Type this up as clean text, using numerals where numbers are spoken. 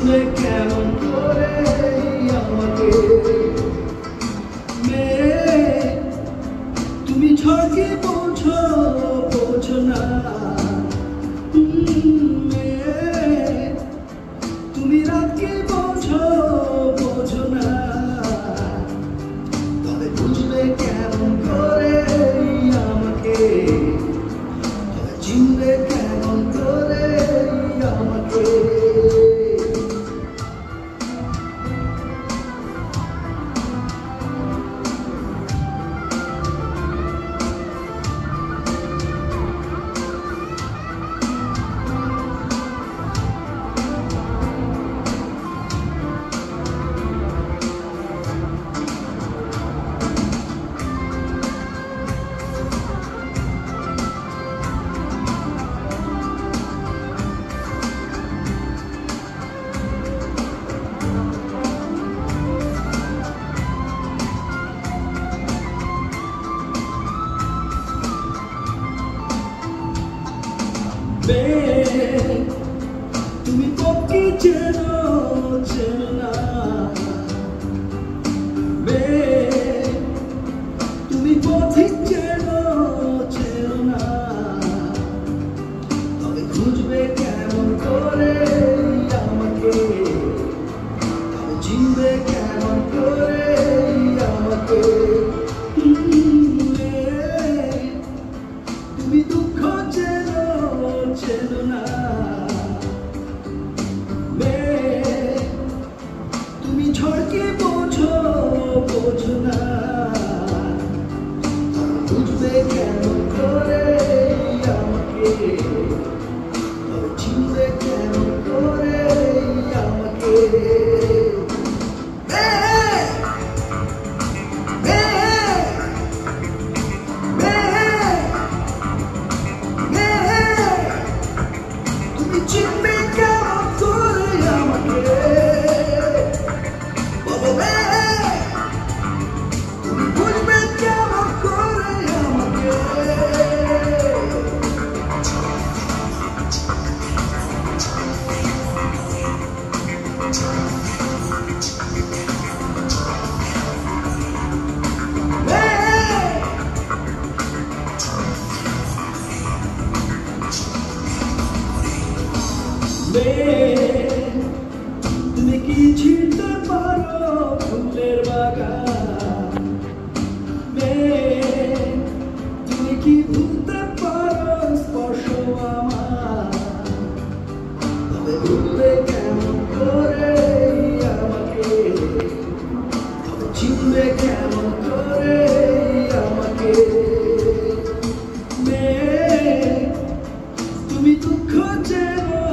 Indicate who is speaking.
Speaker 1: চিনবে কেমন করে আমাকে তুমি ঝড়কে বোঝো না তুমি রাতকে বোঝো না তবে বুঝবে কেমন করে আমাকে তবে চিনবে কেমন করে আমাকে তুমি পক্ষে চেনো না তুমি পথিক চেনো না তবে খুঁজবে কেমন করে আমাকে তবে চিনবে কেমন করে আমাকে তুমি দুঃখ চেনো না তুমি ঝড়কে বোঝো না বুঝবে কেমন করে আমাকে তবে চিনবে কেমন করে আমাকে তুমি চিনবে কেমন করে আমাকে তুমি বুঝবে কেমন করে আমাকে তুমি কি চিনতে পারো ফুলের বাগান তুমি কি ভুলতে পারো স্পর্শ আমার তবে ভুলবে কেমন করে আমাকে তবে চিনবে কেমন করে আমাকে তুমি দুঃখ চেনো